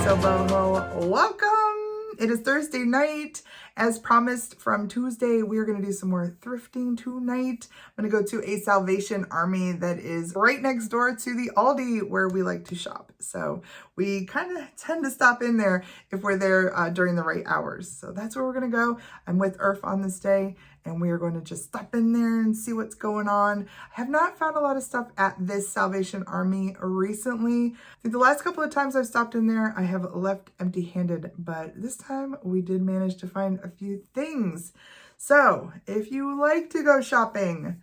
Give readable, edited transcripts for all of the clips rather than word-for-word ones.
YosoBoho. Welcome! It is Thursday night. As promised from Tuesday, we're going to do some more thrifting tonight. I'm going to go to a Salvation Army that is right next door to the Aldi where we like to shop. So we kind of tend to stop in there if we're there during the right hours. So that's where we're going to go. I'm with Irf on this day, and we are going to just stop in there and see what's going on. I have not found a lot of stuff at this Salvation Army recently. I think the last couple of times I've stopped in there, I have left empty-handed, but this time we did manage to find a few things. So if you like to go shopping,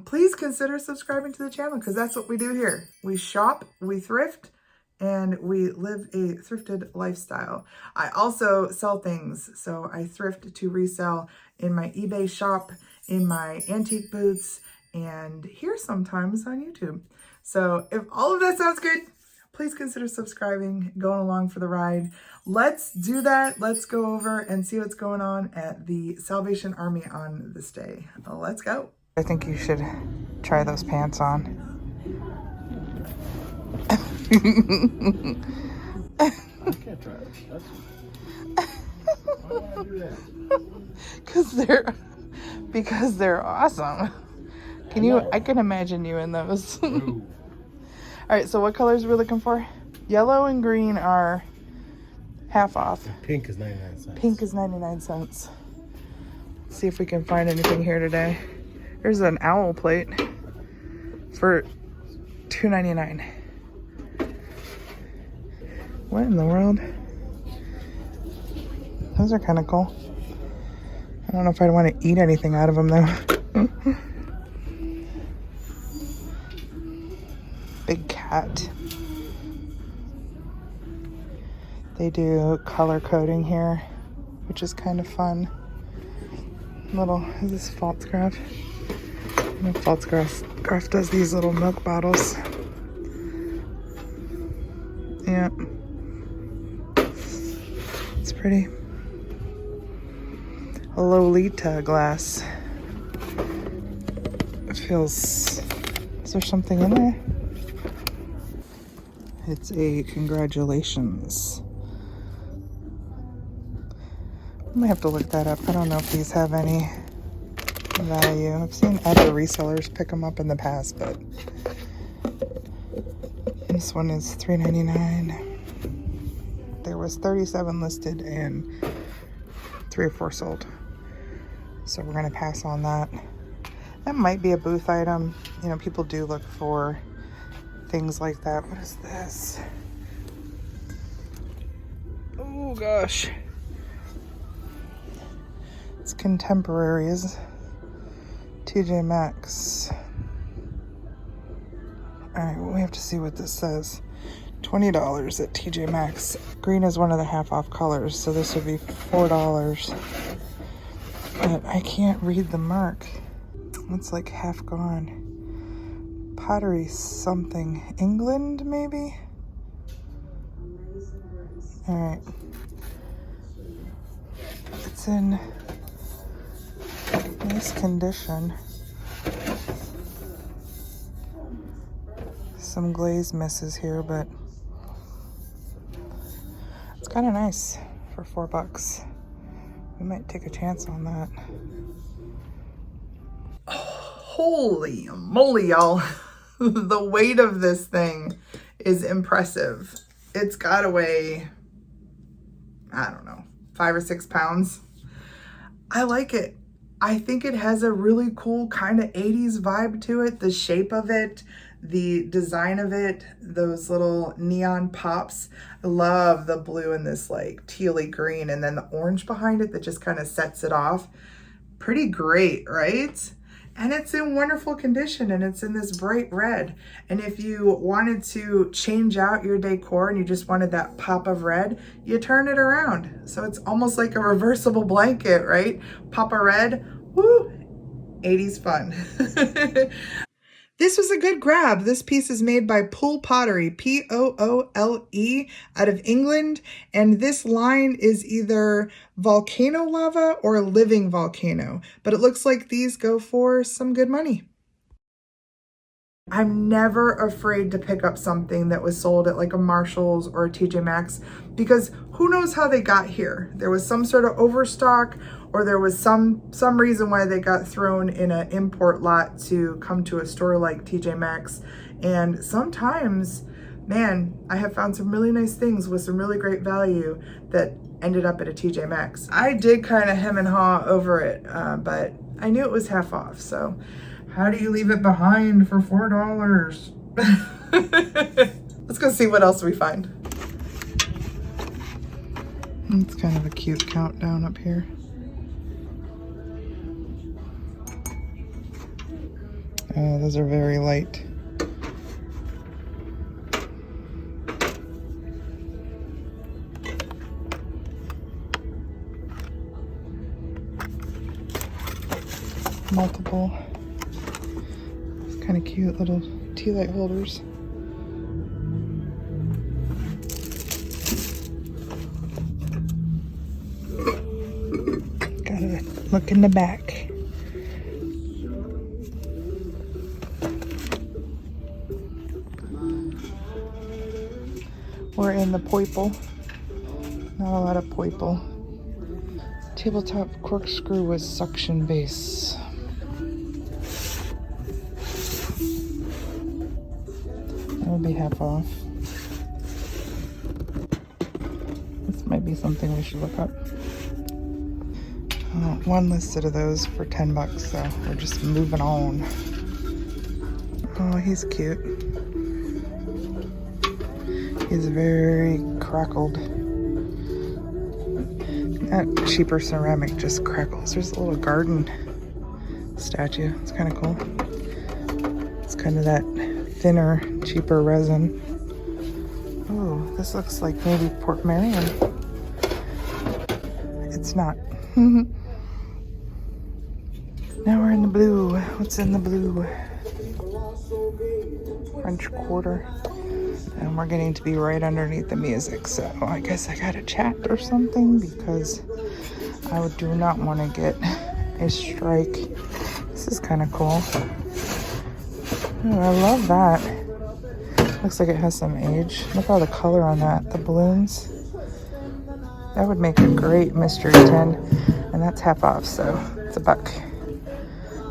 please consider subscribing to the channel, because that's what we do here. We shop, we thrift, and we live a thrifted lifestyle. I also sell things. So I thrift to resell in my eBay shop, in my antique booths, and here sometimes on YouTube. So if all of that sounds good, please consider subscribing, going along for the ride. Let's do that. Let's go over and see what's going on at the Salvation Army on this day. Let's go. I think you should try those pants on. I can't try it. Why would I do that? Because they're awesome. Can you? I can imagine you in those. All right. So what colors are we looking for? Yellow and green are half off. Pink is 99 cents. Pink is 99 cents. Let's see if we can find anything here today. There's an owl plate for $2.99. What in the world? Those are kind of cool. I don't know if I'd want to eat anything out of them though. Big cat. They do color coding here, which is kind of fun. Is this Falstaff? I know Falstaff does these little milk bottles. Yeah. It's pretty. A Lolita glass. It feels... Is there something in there? It's a congratulations. I might have to look that up. I don't know if these have any value. I've seen other resellers pick them up in the past, but this one is $3.99. There was 37 listed and 3 or 4 sold. So we're gonna pass on that. That might be a booth item. You know, people do look for things like that. What is this? Oh gosh. It's contemporaries. TJ Maxx. Alright, well, we have to see what this says. $20 at TJ Maxx. Green is one of the half off colors, so this would be $4. But I can't read the mark. It's like half gone. Pottery something. England, maybe? Alright. It's in nice condition. Some glaze misses here, but it's kind of nice for $4. We might take a chance on that. Oh, holy moly, y'all. The weight of this thing is impressive. It's got to weigh, I don't know, 5 or 6 pounds. I like it. I think it has a really cool kind of 80s vibe to it. The shape of it, the design of it, those little neon pops. I love the blue and this like tealy green, and then the orange behind it that just kind of sets it off. Pretty great, right? And it's in wonderful condition, and it's in this bright red. And if you wanted to change out your decor and you just wanted that pop of red, you turn it around. So it's almost like a reversible blanket, right? Pop of red, woo, 80s fun. This was a good grab. This piece is made by Poole Pottery, Poole, out of England. And this line is either volcano lava or living volcano. But it looks like these go for some good money. I'm never afraid to pick up something that was sold at like a Marshall's or a TJ Maxx, because who knows how they got here. There was some sort of overstock, or there was some reason why they got thrown in an import lot to come to a store like TJ Maxx. And sometimes, man, I have found some really nice things with some really great value that ended up at a TJ Maxx. I did kind of hem and haw over it, but I knew it was half off, so how do you leave it behind for $4? Let's go see what else we find. It's kind of a cute countdown up here. Those are very light. Multiple kind of cute little tea light holders. Gotta look in the back. We're in the poiple. Not a lot of poiple. Tabletop corkscrew with suction base. That would be half off. This might be something we should look up. One listed of those for $10, so we're just moving on. Oh, he's cute. He's very crackled. That cheaper ceramic just crackles. There's a little garden statue. It's kind of cool. It's kind of that thinner, cheaper resin. Oh, this looks like maybe Port Marion. It's not. Now we're in the blue. What's in the blue? French Quarter. And we're getting to be right underneath the music, so I guess I gotta chat or something, because I do not want to get a strike. This is kind of cool. Oh, I love that. Looks like it has some age. Look at all the color on that. The balloons. That would make a great mystery tin, and that's half off, so it's $1.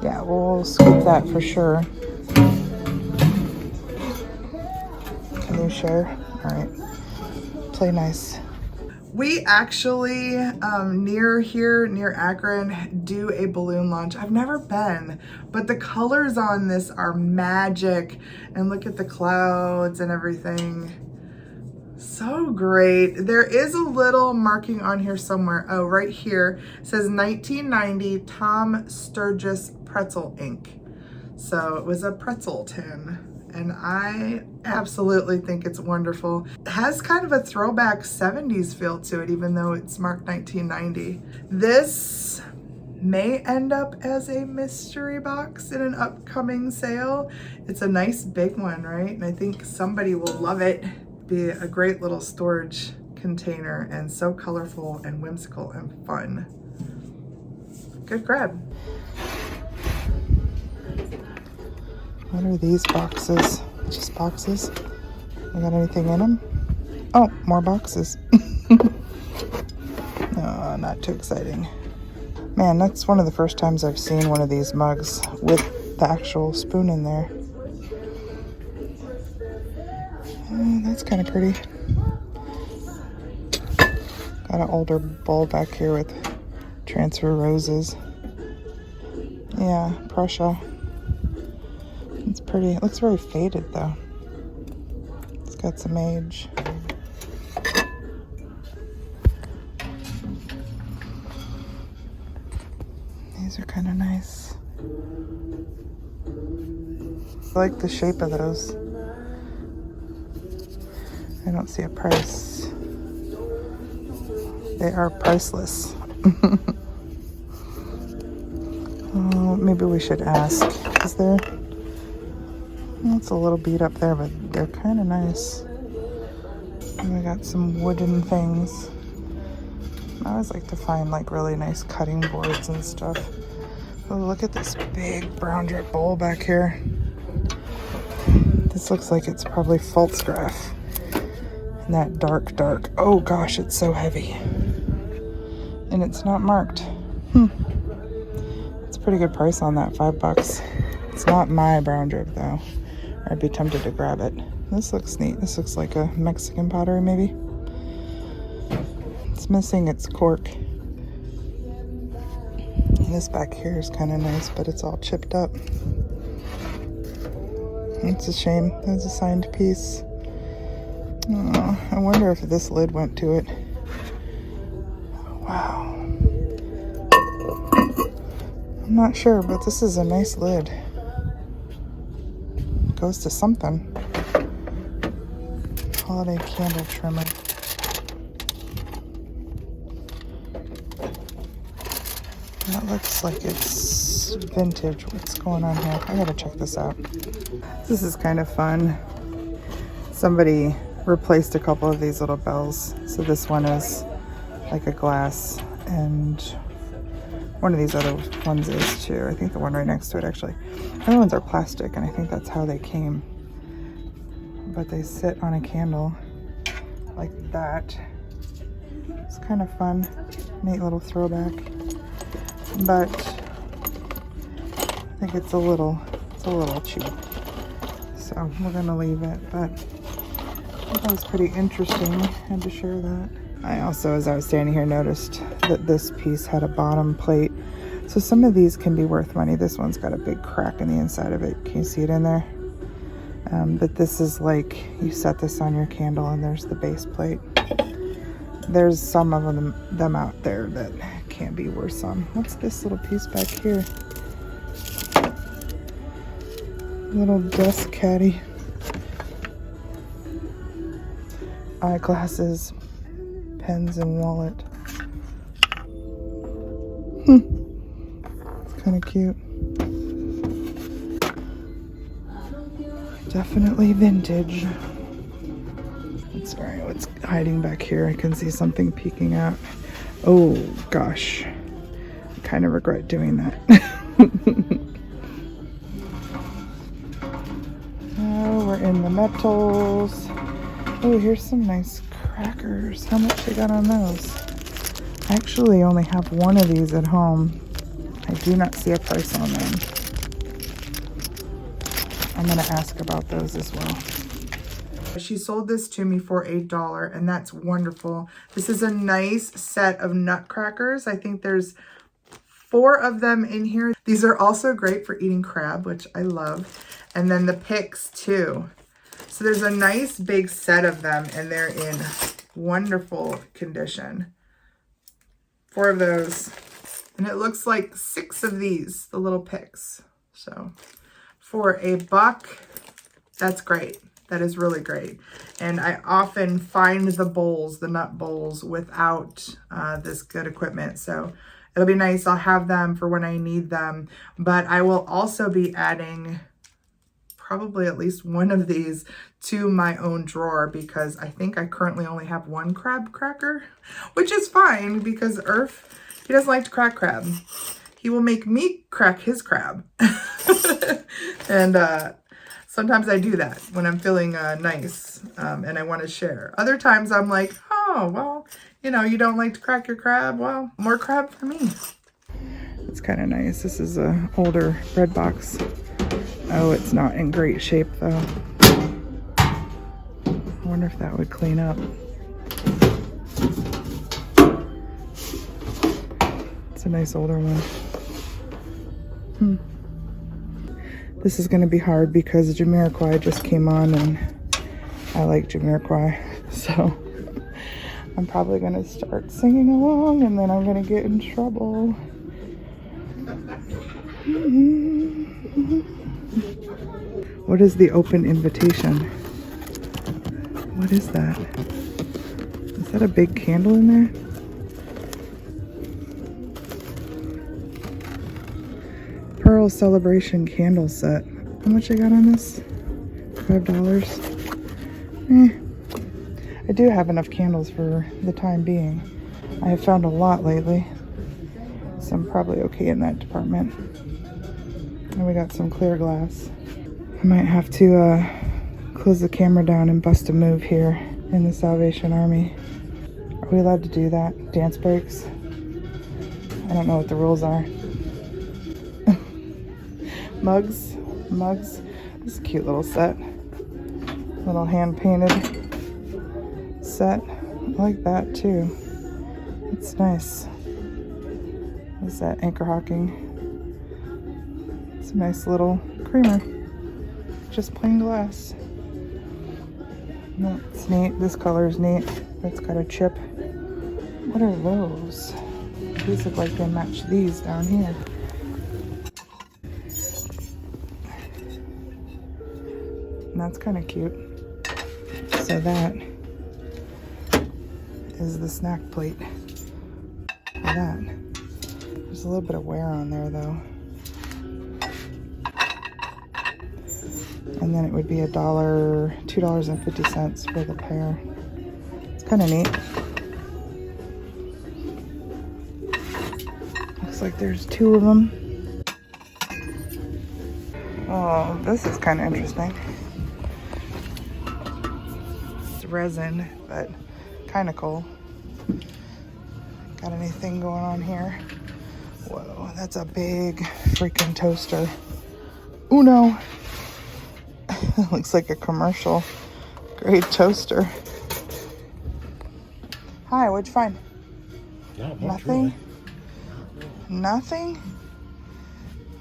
Yeah, we'll scoop that for sure. Can you share? All right. Play nice. We actually, near Akron, do a balloon launch. I've never been, but the colors on this are magic. And look at the clouds and everything. So great. There is a little marking on here somewhere. Oh, right here. It says 1990 Tom Sturgis Pretzel Ink. So it was a pretzel tin. And I absolutely think it's wonderful. It has kind of a throwback 70s feel to it, even though it's marked 1990. This may end up as a mystery box in an upcoming sale. It's a nice big one, right? And I think somebody will love it. Be a great little storage container, and so colorful and whimsical and fun. Good grab. What are these boxes? Just boxes? You got anything in them? Oh, more boxes. No, not too exciting. Man, that's one of the first times I've seen one of these mugs with the actual spoon in there. Oh, that's kind of pretty. Got an older bowl back here with transfer roses. Yeah, Prussia. It's pretty. It looks very faded though. It's got some age. These are kind of nice. I like the shape of those. I don't see a price. They are priceless. Oh, maybe we should ask. Is there? It's a little beat up there, but they're kind of nice. And we got some wooden things. I always like to find like really nice cutting boards and stuff. Oh, look at this big brown drip bowl back here. This looks like it's probably false graph. And that dark. Oh gosh, it's so heavy. And it's not marked. It's a pretty good price on that, $5. It's not my brown jug though. I'd be tempted to grab it. This looks neat. This looks like a Mexican pottery maybe. It's missing its cork. And this back here is kind of nice, but it's all chipped up. It's a shame. That's a signed piece. Oh, I wonder if this lid went to it. Wow. I'm not sure, but this is a nice lid. Goes to something. Holiday candle trimmer. That looks like it's vintage. What's going on here? I gotta check this out. This is kind of fun. Somebody replaced a couple of these little bells. So this one is like a glass, and one of these other ones is too. I think the one right next to it actually. The other ones are plastic, and I think that's how they came. But they sit on a candle like that. It's kind of fun. Neat little throwback. But I think it's a little cheap. So we're gonna leave it, but that was pretty interesting. I had to share that. I also, as I was standing here, noticed that this piece had a bottom plate. So some of these can be worth money. This one's got a big crack in the inside of it. Can you see it in there? But this is like, you set this on your candle and there's the base plate. There's some of them out there that can be worth some. What's this little piece back here? Little desk caddy. Eyeglasses, pens, and wallet. It's kind of cute. Definitely vintage. Sorry, what's hiding back here? I can see something peeking out. Oh gosh, I kind of regret doing that. Oh, we're in the metals. Oh, here's some nice crackers. How much they got on those? I actually only have one of these at home. I do not see a price on them. I'm gonna ask about those as well. She sold this to me for $8, and that's wonderful. This is a nice set of nutcrackers. I think there's 4 of them in here. These are also great for eating crab, which I love. And then the picks too. So there's a nice big set of them, and they're in wonderful condition. 4 of those. And it looks like 6 of these, the little picks. So for $1, that's great. That is really great. And I often find the bowls, the nut bowls, without this good equipment. So it'll be nice. I'll have them for when I need them. But I will also be adding probably at least one of these to my own drawer, because I think I currently only have 1 crab cracker, which is fine because Irf, he doesn't like to crack crab. He will make me crack his crab. And sometimes I do that when I'm feeling nice and I want to share. Other times I'm like, oh, well, you know, you don't like to crack your crab. Well, more crab for me. It's kind of nice. This is an older bread box. Oh, it's not in great shape though. I wonder if that would clean up. It's a nice older one. This is going to be hard because Jamiroquai just came on, and I like Jamiroquai, so I'm probably going to start singing along, and then I'm going to get in trouble. What is the open invitation? What is that? Is that a big candle in there? Pearl Celebration candle set. How much I got on this? $5. I do have enough candles for the time being. I have found a lot lately, so I'm probably okay in that department. And we got some clear glass. I might have to close the camera down and bust a move here in the Salvation Army. Are we allowed to do that? Dance breaks? I don't know what the rules are. Mugs. This is a cute little set. Little hand-painted set. I like that too. It's nice. What's that? Anchor hocking. It's a nice little creamer. Just plain glass. That's neat. This color is neat. It's got a chip. What are those? These look like they match these down here. And that's kind of cute. So that is the snack plate. Look at that. There's a little bit of wear on there though. And then it would be $2.50 for the pair. It's kind of neat. Looks like there's 2 of them. Oh, this is kind of interesting. It's resin, but kind of cool. Got anything going on here? Whoa, that's a big freaking toaster. Uno. Looks like a commercial grade toaster. Hi, what'd you find? Nothing? Nothing?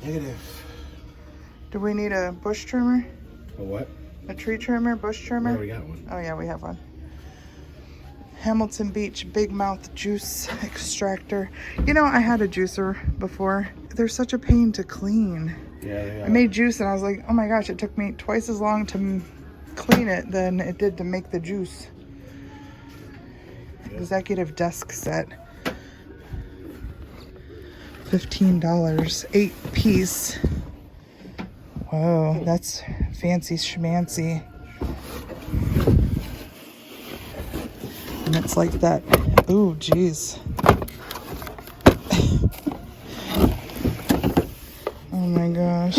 Negative. Do we need a bush trimmer? A what? A tree trimmer, bush trimmer? Yeah, we got one. Oh yeah, we have one. Hamilton Beach Big Mouth Juice Extractor. You know, I had a juicer before. They're such a pain to clean. Yeah, they are. I made juice and I was like, oh my gosh, it took me twice as long to clean it than it did to make the juice. Yeah. Executive desk set. $15, 8 piece. Whoa, that's fancy schmancy. And it's like that. Ooh, geez. Oh my gosh.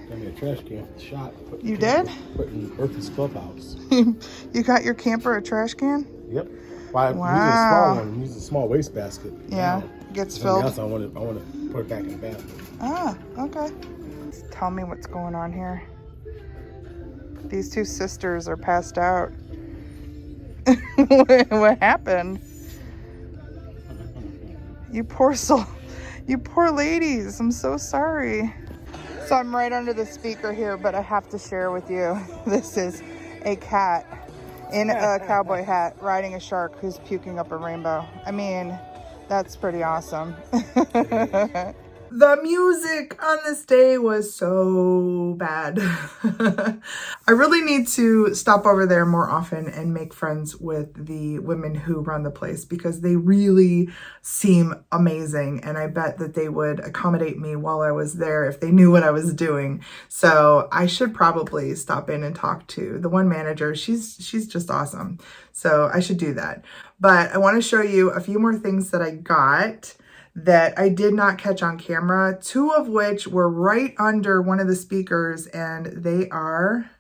Got me a trash can at the shop. You did? Put in Irf's clubhouse. You got your camper a trash can? Yep. Well, Wow. I'm using a small one. I'm using a small wastebasket. Yeah, gets filled. Else I want to put it back in the bathroom. Ah, okay. Tell me what's going on here. These 2 sisters are passed out. What happened? You poor soul. You poor ladies. I'm so sorry. So I'm right under the speaker here, but I have to share with you. This is a cat in a cowboy hat riding a shark who's puking up a rainbow. I mean, that's pretty awesome. The music on this day was so bad. I really need to stop over there more often and make friends with the women who run the place because they really seem amazing. And I bet that they would accommodate me while I was there if they knew what I was doing. So I should probably stop in and talk to the one manager. She's just awesome. So I should do that. But I want to show you a few more things that I got that I did not catch on camera, 2 of which were right under one of the speakers, and they are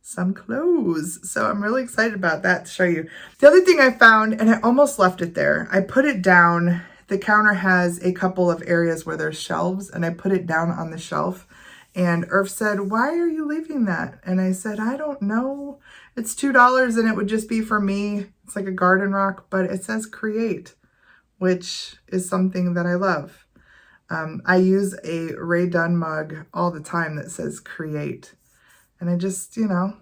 some clothes. So I'm really excited about that to show you. The other thing I found, and I almost left it there, I put it down. The counter has a couple of areas where there's shelves, and I put it down on the shelf. And Irf said, why are you leaving that? And I said, I don't know. It's $2 and it would just be for me. It's like a garden rock, but it says create, which is something that I love. I use a Ray Dunn mug all the time that says create. And I just, you know,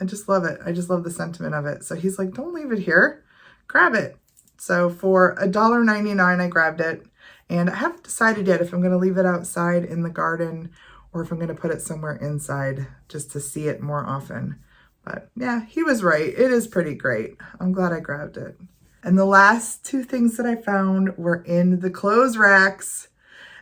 I just love it. I just love the sentiment of it. So he's like, don't leave it here, grab it. So for $1.99, I grabbed it. And I haven't decided yet if I'm gonna leave it outside in the garden or if I'm gonna put it somewhere inside just to see it more often. But yeah, he was right. It is pretty great. I'm glad I grabbed it. And the last 2 things that I found were in the clothes racks.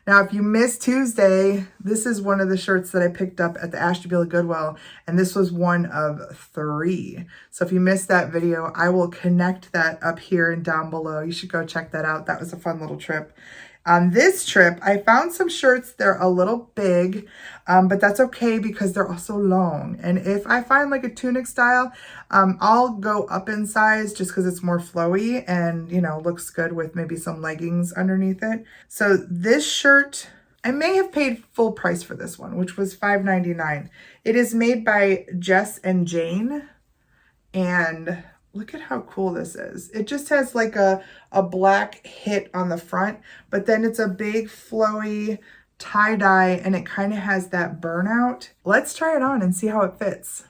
Now, if you missed Tuesday, this is one of the shirts that I picked up at the Ashtabula Goodwill, and this was one of 3. So if you missed that video, I will connect that up here and down below. You should go check that out. That was a fun little trip. On this trip, I found some shirts. They're a little big, but that's okay because they're also long. And if I find like a tunic style, I'll go up in size just because it's more flowy and, you know, looks good with maybe some leggings underneath it. So this shirt, I may have paid full price for this one, which was $5.99. It is made by Jess and Jane. And look at how cool this is. It just has like a black hit on the front, but then it's a big flowy tie-dye and it kind of has that burnout. Let's try it on and see how it fits.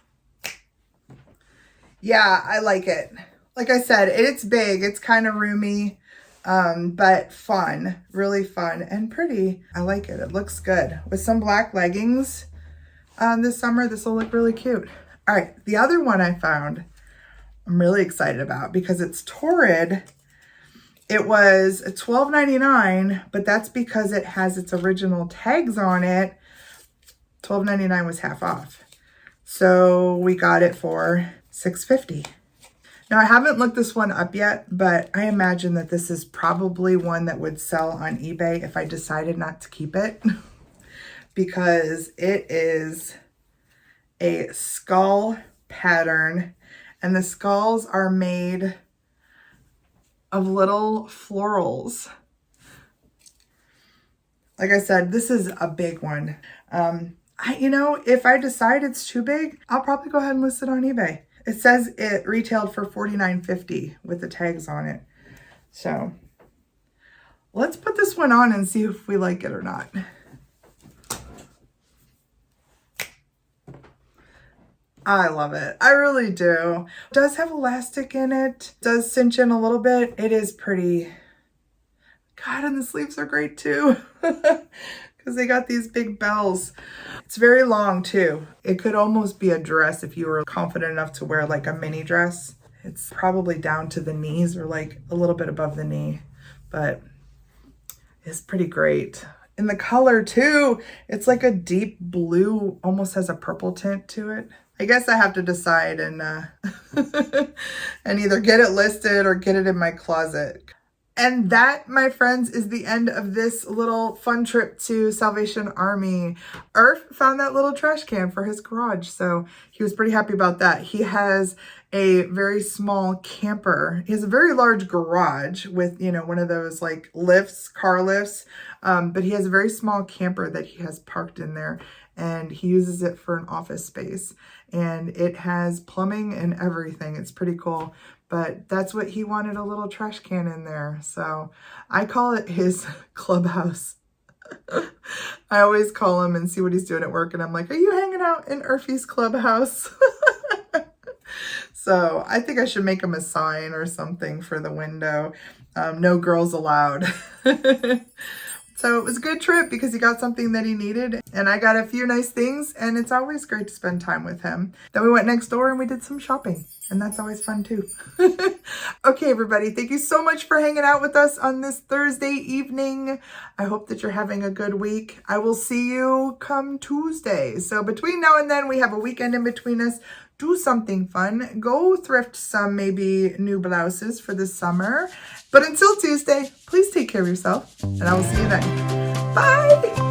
Yeah, I like it. Like I said, it's big, it's kind of roomy, but fun, really fun and pretty. I like it. It looks good. With some black leggings this summer, this will look really cute. All right, the other one I found, I'm really excited about because it's Torrid. It was $12.99, but that's because it has its original tags on it. $12.99 was half off. So we got it for $6.50. Now I haven't looked this one up yet, but I imagine that this is probably one that would sell on eBay if I decided not to keep it because it is a skull pattern and the skulls are made of little florals. Like I said, this is a big one. You know, if I decide it's too big, I'll probably go ahead and list it on eBay. It says it retailed for $49.50 with the tags on it. So let's put this one on and see if we like it or not. I love it. I really do. It does have elastic in it. It does cinch in a little bit. It is pretty. God, and the sleeves are great too. Because they got these big bells. It's very long too. It could almost be a dress if you were confident enough to wear like a mini dress. It's probably down to the knees or like a little bit above the knee, but it's pretty great. And the color too, it's like a deep blue, almost has a purple tint to it. I guess I have to decide and and either get it listed or get it in my closet. And that, my friends, is the end of this little fun trip to Salvation Army. Irf found that little trash can for his garage, so he was pretty happy about that. He has a very small camper. He has a very large garage with, you know, one of those like lifts, car lifts, but he has a very small camper that he has parked in there, and he uses it for an office space. And it has plumbing and everything. It's pretty cool. But that's what he wanted, a little trash can in there. So I call it his clubhouse. I always call him and see what he's doing at work. And I'm like, are you hanging out in Irfie's clubhouse? So I think I should make him a sign or something for the window. No girls allowed. So it was a good trip because he got something that he needed and I got a few nice things, and it's always great to spend time with him. Then we went next door and we did some shopping, and that's always fun too. Okay, everybody, thank you so much for hanging out with us on this Thursday evening. I hope that you're having a good week. I will see you come Tuesday. So between now and then, we have a weekend in between us. Do something fun. Go thrift some maybe new blouses for this summer. But until Tuesday, please take care of yourself, and I will see you then. Bye!